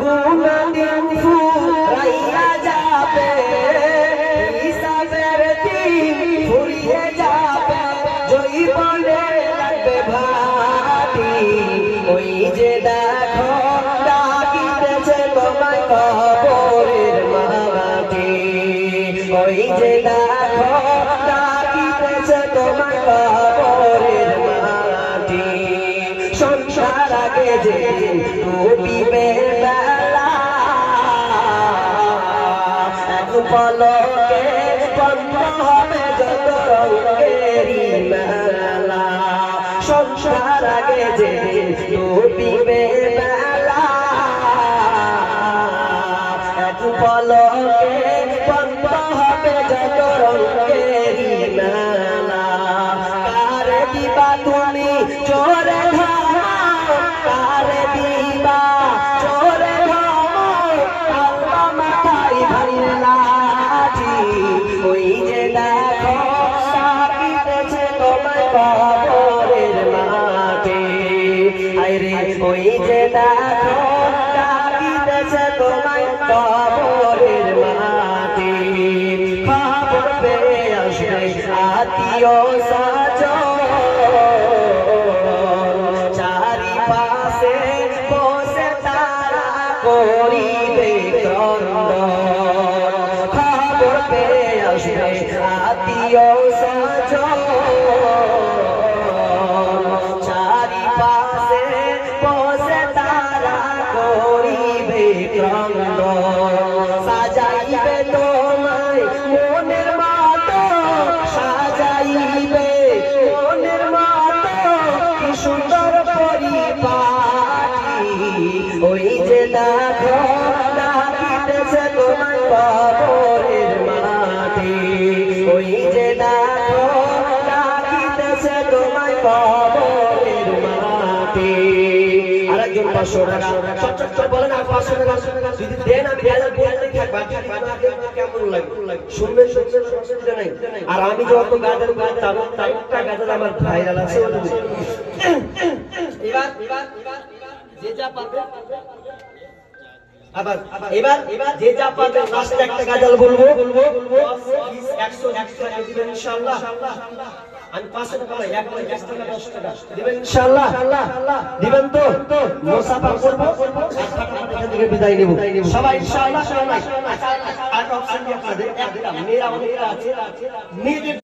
গুণদিন ফুরাইয়া যাবে, হিসাবের দিন ফুরিয়ে যাবে, জৈবনে লাগবে ভাটি। ওই যে দেখো ডাকিতেছে তোমায় কবরের মাটি, ওই যে দেখো ডাকিতেছে তোমায় কবরের মাটি। সংসার আগে যে ডুবিবে বেলা, এক পলকে বন্ধ হবে যত রঙেরই মেলা। সংসার আগে যে ডুবিবে বেলা, এক পলকে বন্ধ হবে যত রঙেরই মেলা। কারে দিবা তুমি চোরে ধামা, কারে দিবা চোরে ধামা, আল্লাহ মাথায় ভারী লাঠি। ওই যে দেখো ডাকিতেছে তোমায় কবরের মাটি, আরে ওই যে দেখো ডাকিতেছে তোমায় কবরের মাটি। খবর পেয়ে আসবে আত্মীয় স্বজন, চারিপাশে বসে তারা করিবে ক্রন্দন। খবর পেয়ে আসবে আত্মীয় স্বজন, চারিপাশে বসে তারা করিবে ক্রন্দন। সাজাইবে তোমায় মনের মতো, সাজাইবে মনের মতো, কি সুন্দর পরিপাটি। ওই যে দেখো ডাকিতেছে তোমায় কবরের মাটি, ওই যে দেখো ডাকিতেছে তোমায় কবরের মাটি। আরেকজন 500 টাকা চট বলেন, আর 500 টাকা যদি দেন আমি গাজাল বলতেই থাকবা, কেমন লাগে শুনবেন অসুবিধা নাই। আর আমি যত গাজাল বলতাম তারটা গাজাল আমার ভাইরাল আছে। এবার যে যা পাবে, আবার এবার যে যা পাবে লাস্টে একটা গাজাল বলবো, 100 টাকা দিবেন ইনশাআল্লাহ। আমি 500 টাকা নয়, 1 টাকা 10 টাকা দিবেন ইনশাআল্লাহ। দিবেন তো? মুসাফা করব আর এখান থেকে বিদায় নেব সবাই ইনশাআল্লাহ। আর অপশন আপনাদের একটা, মেয়েরা অনেকটা আছে, মেয়েদের